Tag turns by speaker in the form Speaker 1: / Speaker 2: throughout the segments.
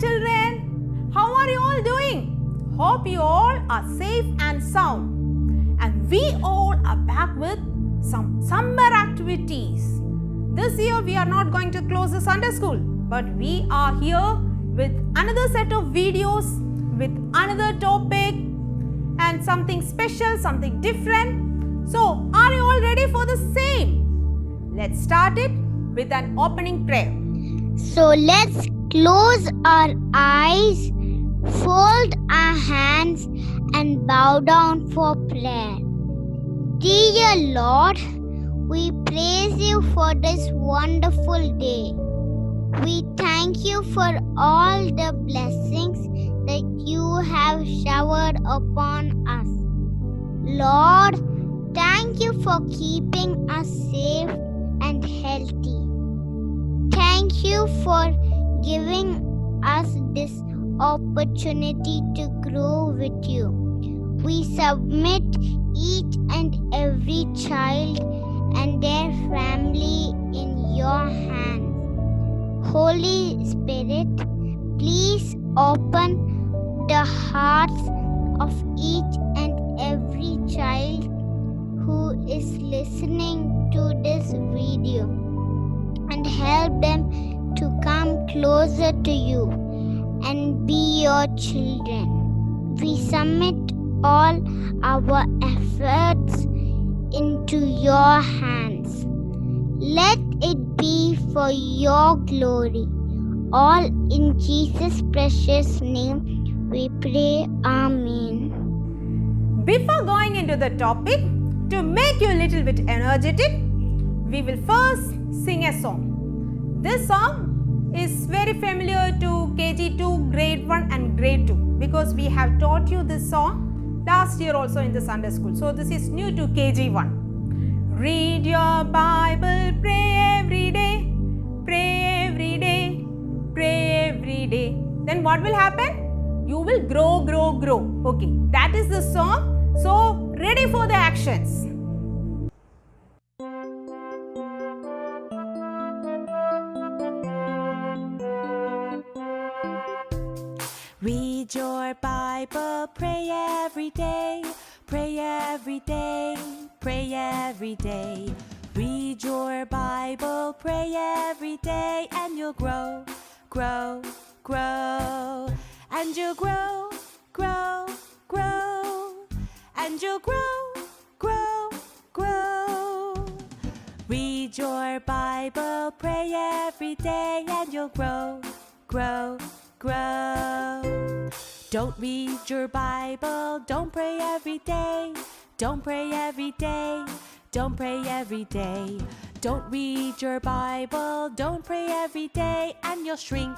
Speaker 1: children. How are you all doing? Hope you all are safe and sound. And we all are back with some summer activities. This year we are not going to close the Sunday school, but we are here with another set of videos, with another topic and something special, something different. So, are you all ready for the same? Let's start it with an opening prayer.
Speaker 2: So let's close our eyes, fold our hands and bow down for prayer. Dear Lord, we praise you for this wonderful day. We thank you for all the blessings that you have showered upon us. Lord, thank you for keeping us safe and healthy. Thank you for giving us this opportunity to grow with you. We submit each and every child and their family in your hands. Holy Spirit, please open the hearts of each and every child who is listening to this video and help them to come closer to you and be your children. We submit all our efforts into your hands. Let it be for your glory. All in Jesus' precious name we pray. Amen.
Speaker 1: Before going into the topic, to make you a little bit energetic, we will first sing a song. This song is very familiar to KG2, Grade 1 and Grade 2 because we have taught you this song last year also in the Sunday school. So this is new to KG1. Read your Bible, pray every day, pray every day, pray every day. Then what will happen? You will grow, grow, grow. Okay, that is the song. So ready for the actions.
Speaker 3: Read your Bible, pray every day, pray every day, pray every day. Read your Bible, pray every day, and you'll grow, grow, grow. And you'll grow, grow, grow. And you'll grow, grow, grow. Read your Bible, pray every day, and you'll grow, grow, grow. Don't read your Bible, don't pray every day. Don't pray every day, don't pray every day. Don't read your Bible, don't pray every day, and you'll shrink,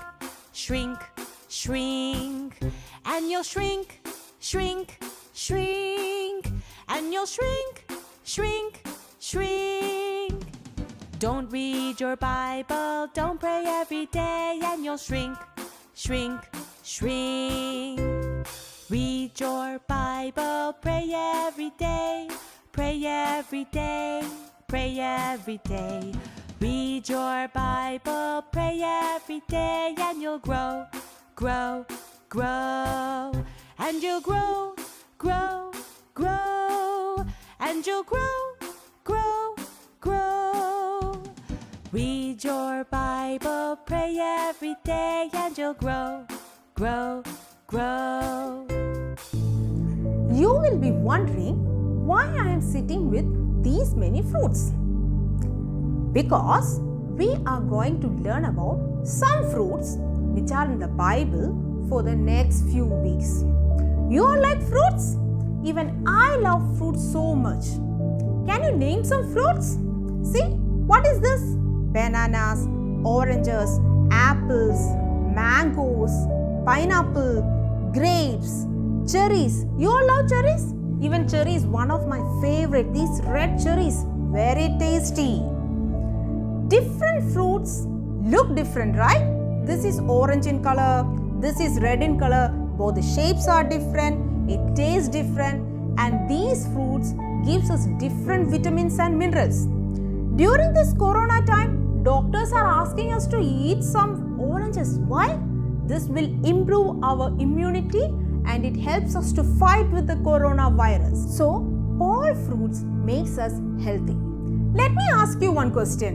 Speaker 3: shrink, shrink. And you'll shrink, shrink, shrink. And you'll shrink, shrink, shrink. Don't read your Bible, don't pray every day, and you'll shrink, shrink, shrink. Read your Bible, pray every day, pray every day, pray every day. Read your Bible, pray every day, and you'll grow, grow, grow. And you'll grow, grow, grow. And you'll grow, grow, grow. Read your Bible, pray every day, and you'll grow, grow, grow.
Speaker 1: You will be wondering why I am sitting with these many fruits. Because we are going to learn about some fruits which are in the Bible for the next few weeks. You all like fruits? Even I love fruits so much. Can you name some fruits? See, what is this? Bananas, oranges, apples, mangoes, pineapple, grapes, cherries. You all love cherries? Even cherry is one of my favorite. These red cherries, very tasty. Different fruits look different, right? This is orange in color, this is red in color. Both the shapes are different, it tastes different, and these fruits gives us different vitamins and minerals. During this corona time, doctors are asking us to eat some oranges. Why? this will improve our immunity and it helps us to fight with the coronavirus. So, all fruits makes us healthy. Let me ask you one question.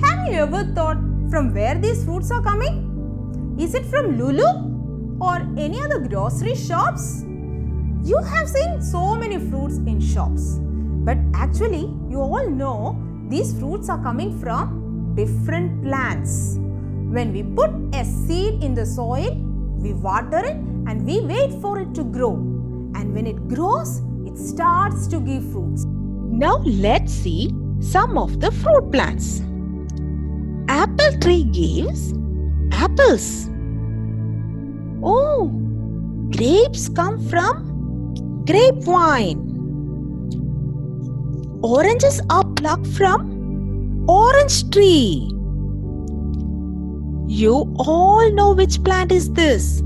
Speaker 1: Have you ever thought from where these fruits are coming? Is it from Lulu or any other grocery shops? You have seen so many fruits in shops, but actually you all know these fruits are coming from different plants. When we put a seed in the soil, we water it and we wait for it to grow. And when it grows, it starts to give fruits.
Speaker 4: Now let's see some of the fruit plants. Apple tree gives apples. Oh, grapes come from grapevine. Oranges are plucked from orange tree. You all know which plant is this.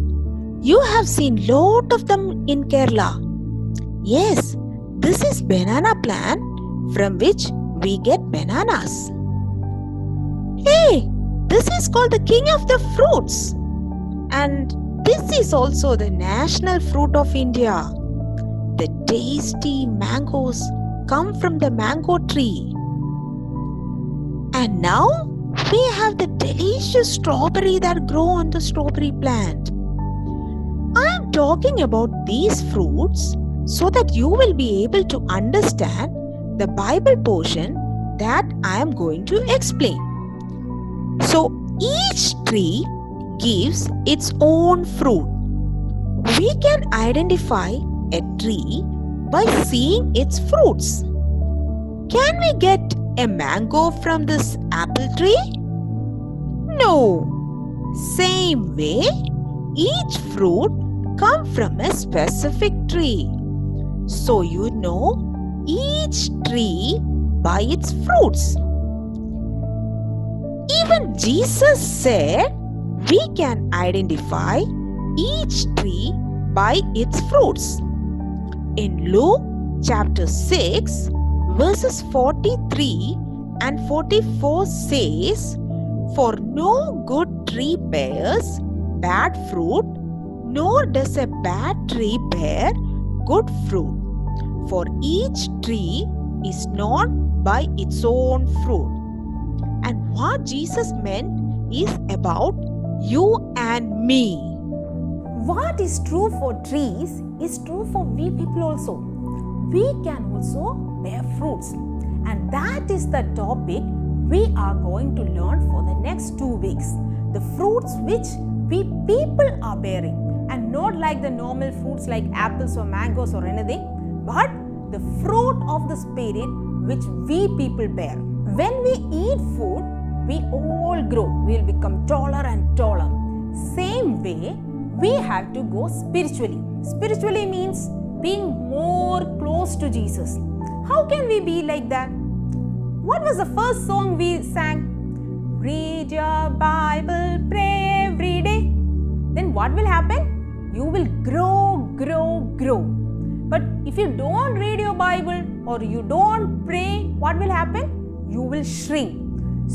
Speaker 4: You have seen lot of them in Kerala. Yes, this is banana plant from which we get bananas. Hey, this is called the king of the fruits. And this is also the national fruit of India. The tasty mangoes come from the mango tree. And now we have the delicious strawberry that grow on the strawberry plant. I am talking about these fruits so that you will be able to understand the Bible portion that I am going to explain. So each tree gives its own fruit. We can identify a tree by seeing its fruits. Can we get a mango from this apple tree? No. Same way, each fruit comes from a specific tree. So you know each tree by its fruits. Even Jesus said we can identify each tree by its fruits. In Luke chapter 6 verses 43 and 44 says, "For no good tree bears bad fruit, nor does a bad tree bear good fruit. For each tree is known by its own fruit." And what Jesus meant is about you and me.
Speaker 1: What is true for trees is true for we people also. We can also bear fruits. And that is the topic we are going to learn for the next 2 weeks. The fruits which we people are bearing, and not like the normal fruits like apples or mangoes or anything, but the fruit of the Spirit which we people bear. When we eat food, we all grow. We will become taller and taller. Same way, we have to go spiritually. Spiritually means being more close to Jesus. How can we be like that? What was the first song we sang? Read your Bible, pray every day. Then what will happen? You will grow, grow, grow. But if you don't read your Bible or you don't pray, what will happen? You will shrink.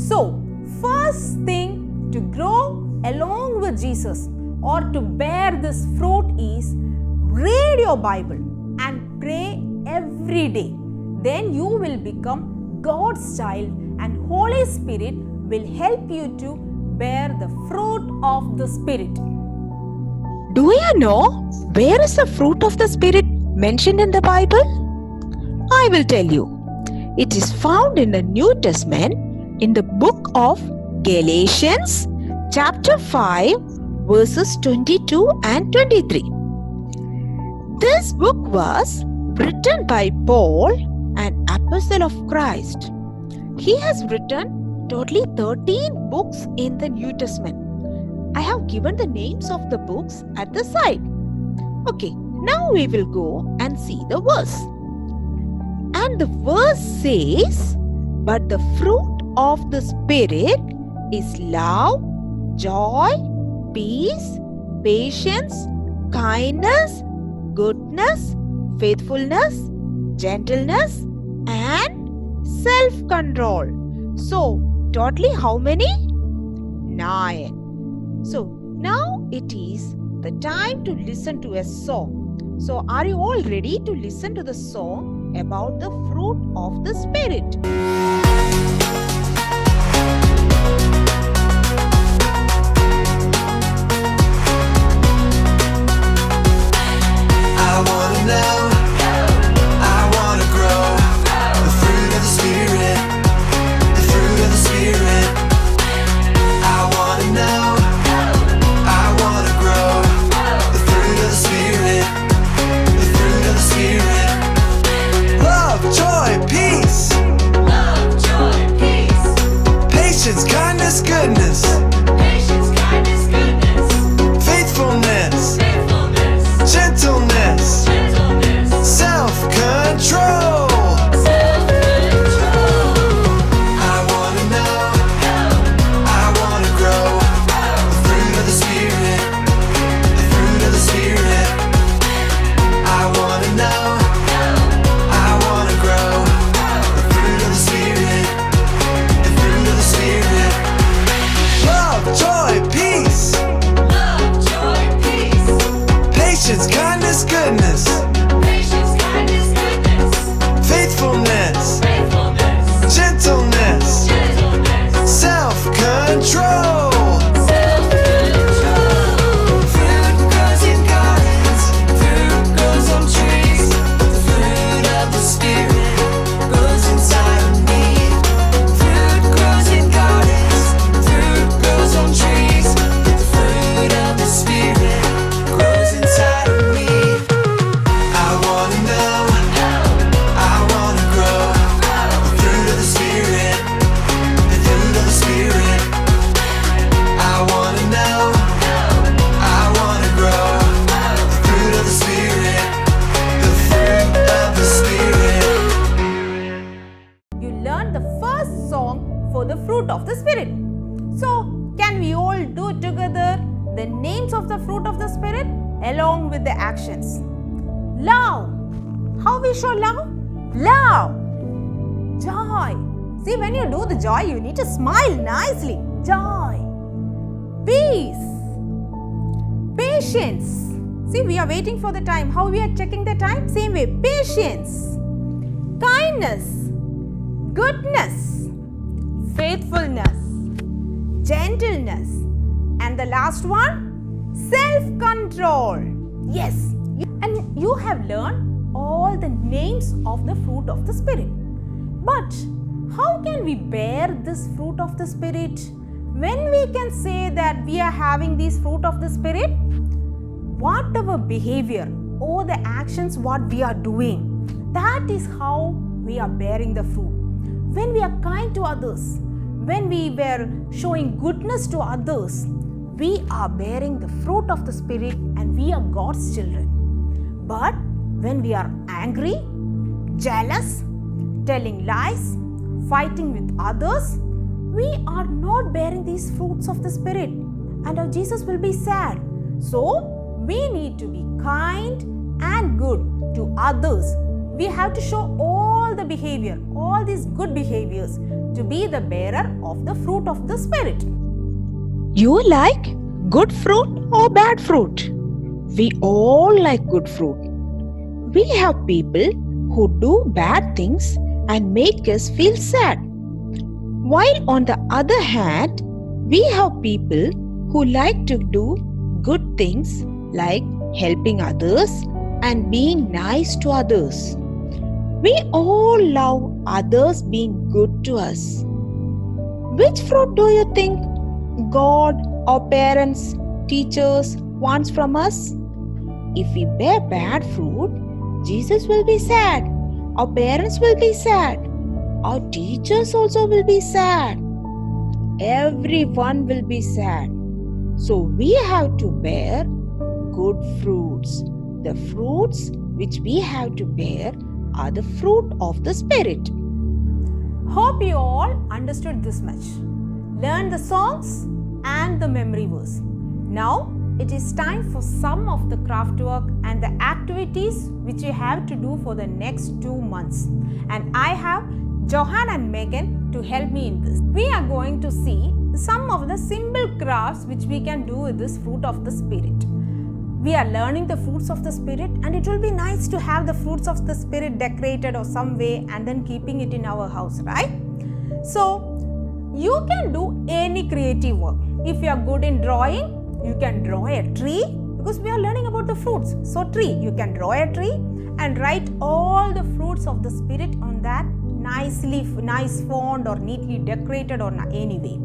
Speaker 1: So, first thing to grow along with Jesus or to bear this fruit is read your Bible and pray every day. Then you will become God's child and Holy Spirit will help you to bear the fruit of the Spirit.
Speaker 4: Do you know where is the fruit of the Spirit mentioned in the Bible? I will tell you. It is found in the New Testament in the book of Galatians chapter 5 verses 22 and 23. This book was written by Paul, an apostle of Christ. He has written totally 13 books in the New Testament. I have given the names of the books at the side. Okay, now we will go and see the verse. And the verse says, "But the fruit of the Spirit is love, joy, peace, patience, kindness, goodness, faithfulness, gentleness, and self-control." So, totally how many? 9. So, Now it is the time to listen to a song. So, are you all ready to listen to the song about the fruit of the Spirit?
Speaker 5: I wanna know, I wanna grow the fruit of the Spirit, the fruit of the Spirit. I wanna know, I wanna grow the fruit of the Spirit, the fruit of the Spirit. Love, joy, peace, patience, kindness, goodness, faithfulness, gentleness, self-control. I wanna know, I wanna grow the fruit of the Spirit, the fruit of the Spirit. I wanna know, I wanna grow the fruit of the Spirit, the fruit of the Spirit. Love, joy, peace, patience, kindness, goodness, faithfulness, gentleness, self-control. Fruit grows in gardens, fruit grows on trees. The fruit of the Spirit grows inside of me. Fruit grows in gardens, fruit grows on trees. The fruit of the Spirit grows inside of me. I wanna know, I wanna grow the fruit of the Spirit, the fruit of the Spirit. I wanna know, I wanna grow the fruit of the Spirit, the fruit of the Spirit.
Speaker 1: You learned the first song for the fruit of the Spirit. So, can we all do together the names of the fruit of the Spirit along with the actions? Love. How we show love? Love. Joy. See, when you do the joy, you need to smile nicely. Joy. Peace. Patience. See, we are waiting for the time. How we are checking the time? Same way. Patience. Kindness. Goodness. Faithfulness. Gentleness. And the last one? Self-control. Yes. And you have learned all the names of the fruit of the Spirit. But how can we bear this fruit of the Spirit? When we can say that we are having this fruit of the Spirit, whatever behavior or the actions what we are doing, that is how we are bearing the fruit. When we are kind to others, when we were showing goodness to others, we are bearing the fruit of the Spirit and we are God's children. But when we are angry, jealous, telling lies, fighting with others, we are not bearing these fruits of the Spirit and our Jesus will be sad. So, we need to be kind and good to others. We have to show all the behavior, all these good behaviors to be the bearer of the fruit of the Spirit.
Speaker 4: You like good fruit or bad fruit? We all like good fruit. We have people who do bad things and make us feel sad. While on the other hand, we have people who like to do good things like helping others and being nice to others. We all love others being good to us. Which fruit do you think God, our parents, teachers wants from us? If we bear bad fruit, Jesus will be sad. Our parents will be sad. Our teachers also will be sad. Everyone will be sad. So we have to bear good fruits. The fruits which we have to bear are the fruit of the Spirit.
Speaker 1: Hope you all understood this much. Learn the songs and the memory verse. Now it is time for some of the craft work and the activities which you have to do for the next 2 months. And I have Johan and Megan to help me in this. We are going to see some of the simple crafts which we can do with this fruit of the spirit. We are learning the fruits of the spirit, and it will be nice to have the fruits of the spirit decorated or some way and then keeping it in our house, right? So you can do any creative work. If you are good in drawing, you can draw a tree, because we are learning about the fruits. So tree, you can draw a tree and write all the fruits of the spirit on that nice font or neatly decorated or any way.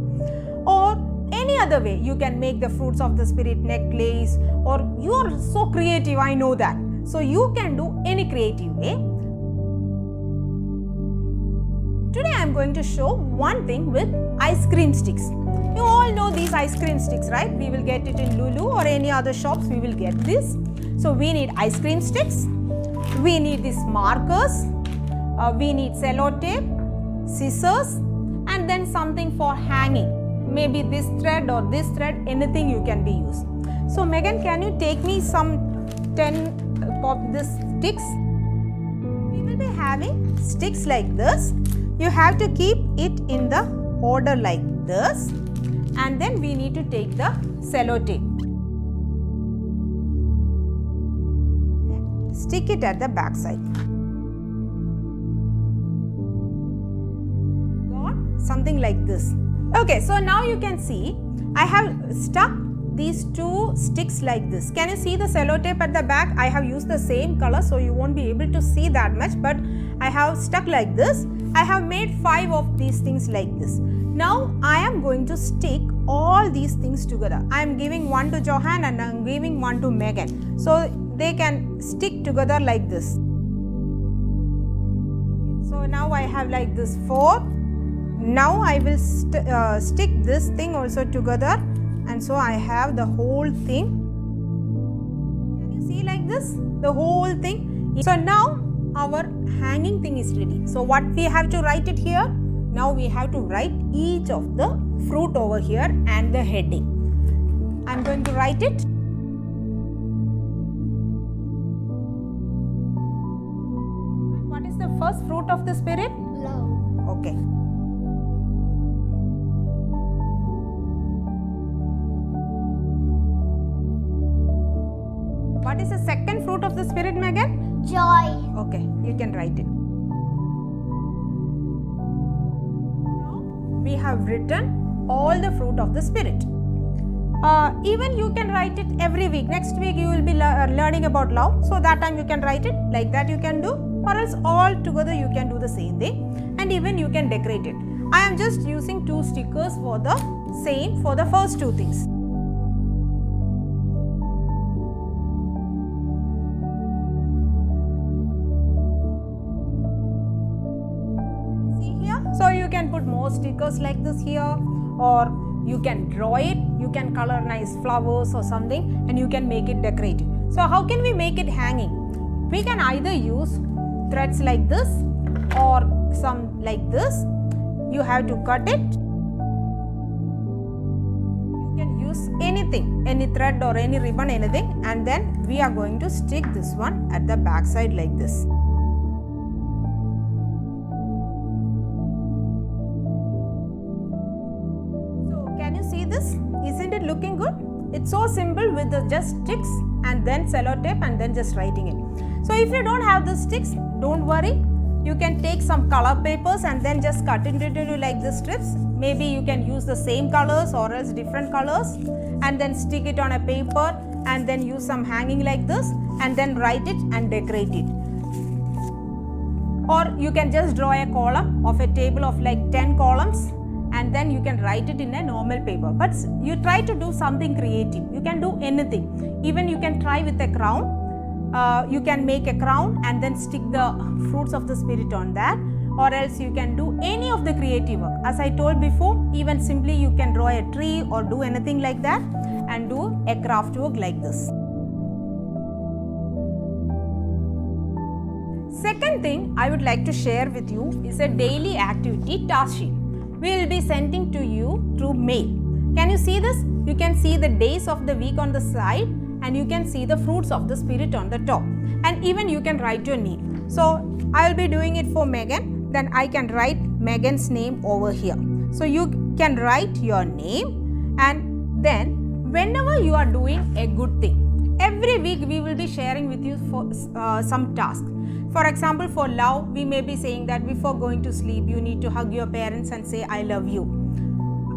Speaker 1: Or any other way, you can make the fruits of the spirit necklace, or you are so creative, I know that. So you can do any creative way. Today I am going to show one thing with ice cream sticks. You all know these ice cream sticks, right? We will get it in Lulu or any other shops, we will get this. So we need ice cream sticks, we need these markers, we need sellotape, scissors, and then something for hanging. Maybe this thread or this thread, anything you can be used. So Megan, can you take me some 10 of these sticks? We will be having sticks like this. You have to keep it in the order like this, and then we need to take the sellotape. Stick it at the back side. Got something like this. Okay, so now you can see I have stuck these two sticks like this. Can you see the sellotape at the back? I have used the same color, so you won't be able to see that much, but I have stuck like this. I have made 5 of these things like this. Now I am going to stick all these things together. I am giving one to Johan and I am giving one to Megan, so they can stick together like this. So now I have like this 4. Now I will stick this thing also together, and so I have the whole thing. Can you see like this? The whole thing. So now our hanging thing is ready. So what we have to write it here? Now we have to write each of the fruit over here and the heading. I am going to write it. What is the first fruit of the spirit?
Speaker 2: Love.
Speaker 1: Okay. What is the second fruit of the spirit, Megan?
Speaker 2: Joy.
Speaker 1: Okay, you can write it. Now we have written all the fruit of the spirit. Even you can write it every week. Next week you will be learning about love. So that time you can write it like that, you can do, or else all together you can do the same thing, and even you can decorate it. I am just using 2 stickers for the same for the first 2 things. So you can put more stickers like this here, or you can draw it, you can color nice flowers or something, and you can make it decorative. So how can we make it hanging? We can either use threads like this or some like this. You have to cut it. You can use anything, any thread or any ribbon, anything, and then we are going to stick this one at the back side like this. See this? Isn't it looking good? It's so simple with the just sticks and then sellotape and then just writing it. So if you don't have the sticks, don't worry. You can take some color papers and then just cut it into like the strips. Maybe you can use the same colors or else different colors, and then stick it on a paper and then use some hanging like this and then write it and decorate it. Or you can just draw a column of a table of like 10 columns, and then you can write it in a normal paper. But you try to do something creative. You can do anything. Even you can try with a crown. You can make a crown and then stick the fruits of the spirit on that. Or else you can do any of the creative work. As I told before, even simply you can draw a tree or do anything like that and do a craft work like this. Second thing I would like to share with you is a daily activity task sheet. We will be sending to you through mail. Can you see this? You can see the days of the week on the side, and you can see the fruits of the spirit on the top, and even you can write your name. So I will be doing it for Megan. Then I can write Megan's name over here. So you can write your name, and then whenever you are doing a good thing, every week we will be sharing with you for some task. For example, for love, we may be saying that before going to sleep, you need to hug your parents and say, I love you.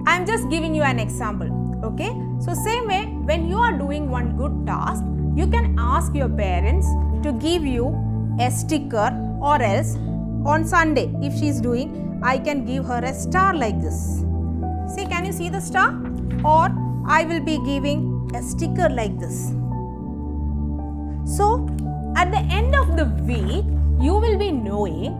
Speaker 1: I am just giving you an example. Okay. So same way, when you are doing one good task, you can ask your parents to give you a sticker, or else on Sunday, if she is doing, I can give her a star like this. See, can you see the star? Or I will be giving a sticker like this. So, at the end of the week, you will be knowing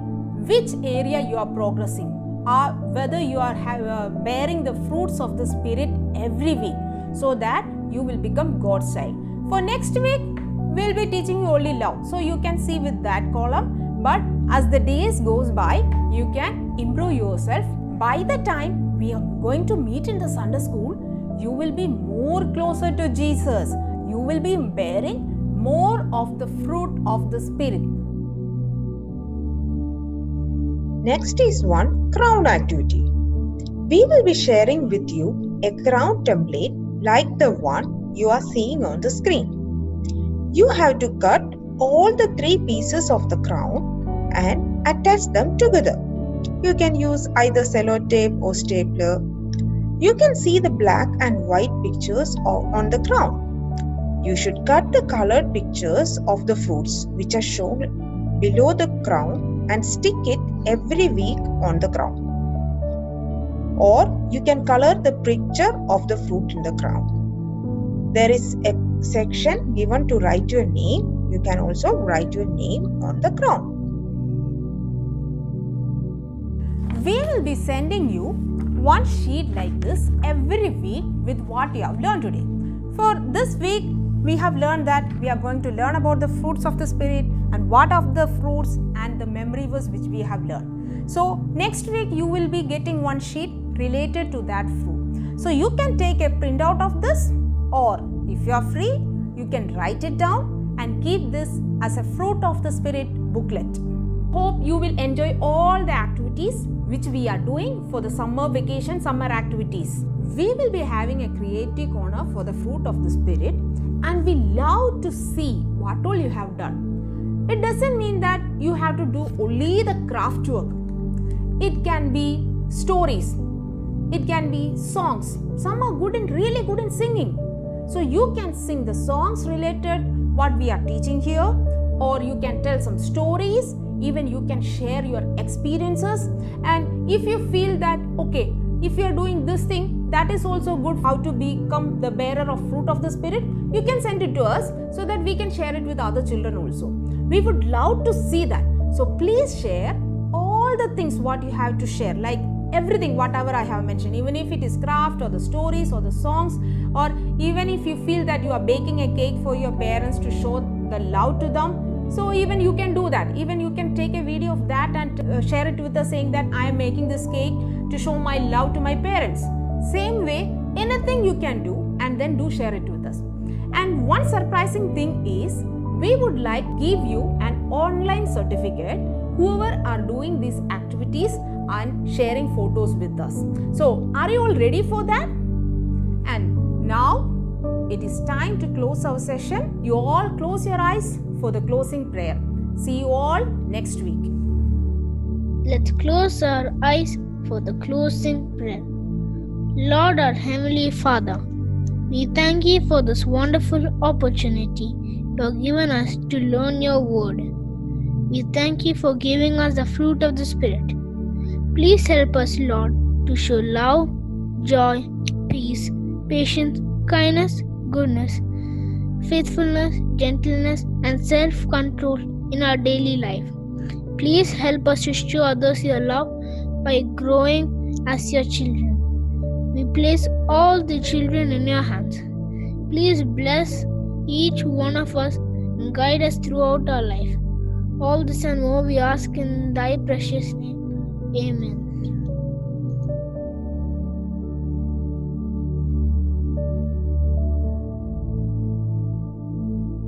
Speaker 1: which area you are progressing, or whether you are bearing the fruits of the Spirit every week, so that you will become God's child. For next week, we will be teaching you only love. So, you can see with that column, but as the days goes by, you can improve yourself. By the time we are going to meet in the Sunday school, you will be more closer to Jesus. You will be bearing more of the fruit of the Spirit.
Speaker 4: Next is one crown activity. We will be sharing with you a crown template like the one you are seeing on the screen. You have to cut all the 3 pieces of the crown and attach them together. You can use either sellotape or stapler. You can see the black and white pictures on the crown. You should cut the colored pictures of the fruits which are shown below the crown and stick it every week on the crown. Or you can color the picture of the fruit in the crown. There is a section given to write your name. You can also write your name on the crown.
Speaker 1: We will be sending you one sheet like this every week with what you have learned today. For this week, we have learned that we are going to learn about the fruits of the Spirit and what of the fruits and the memory verse which we have learned. So next week you will be getting one sheet related to that fruit. So you can take a printout of this, or if you are free, you can write it down and keep this as a fruit of the Spirit booklet. Hope you will enjoy all the activities which we are doing for the summer vacation, summer activities. We will be having a creative corner for the fruit of the Spirit, and we love to see what all you have done. It doesn't mean that you have to do only the craft work. It can be stories, it can be songs. Some are really good in singing. So you can sing the songs related what we are teaching here, or you can tell some stories. Even you can share your experiences, and if you feel that okay, if you are doing this thing, that is also good, how to become the bearer of fruit of the Spirit, you can send it to us so that we can share it with other children also. We would love to see that. So please share all the things what you have to share, like everything whatever I have mentioned, even if it is craft or the stories or the songs, or even if you feel that you are baking a cake for your parents to show the love to them. So even you can do that. Even you can take a video of that and share it with us saying that I am making this cake to show my love to my parents. Same way, anything you can do, and then do share it with us. And one surprising thing is, we would like give you an online certificate whoever are doing these activities and sharing photos with us. So are you all ready for that? And now it is time to close our session. You all close your eyes for the closing prayer. See you all next week.
Speaker 2: Let's close our eyes for the closing prayer. Lord, our Heavenly Father, we thank you for this wonderful opportunity you have given us to learn your word. We thank you for giving us the fruit of the Spirit. Please help us, Lord, to show love, joy, peace, patience, kindness, goodness, faithfulness, gentleness, and self-control in our daily life. Please help us to show others your love by growing as your children. We place all the children in your hands. Please bless each one of us and guide us throughout our life. All this and more we ask in thy precious name. Amen.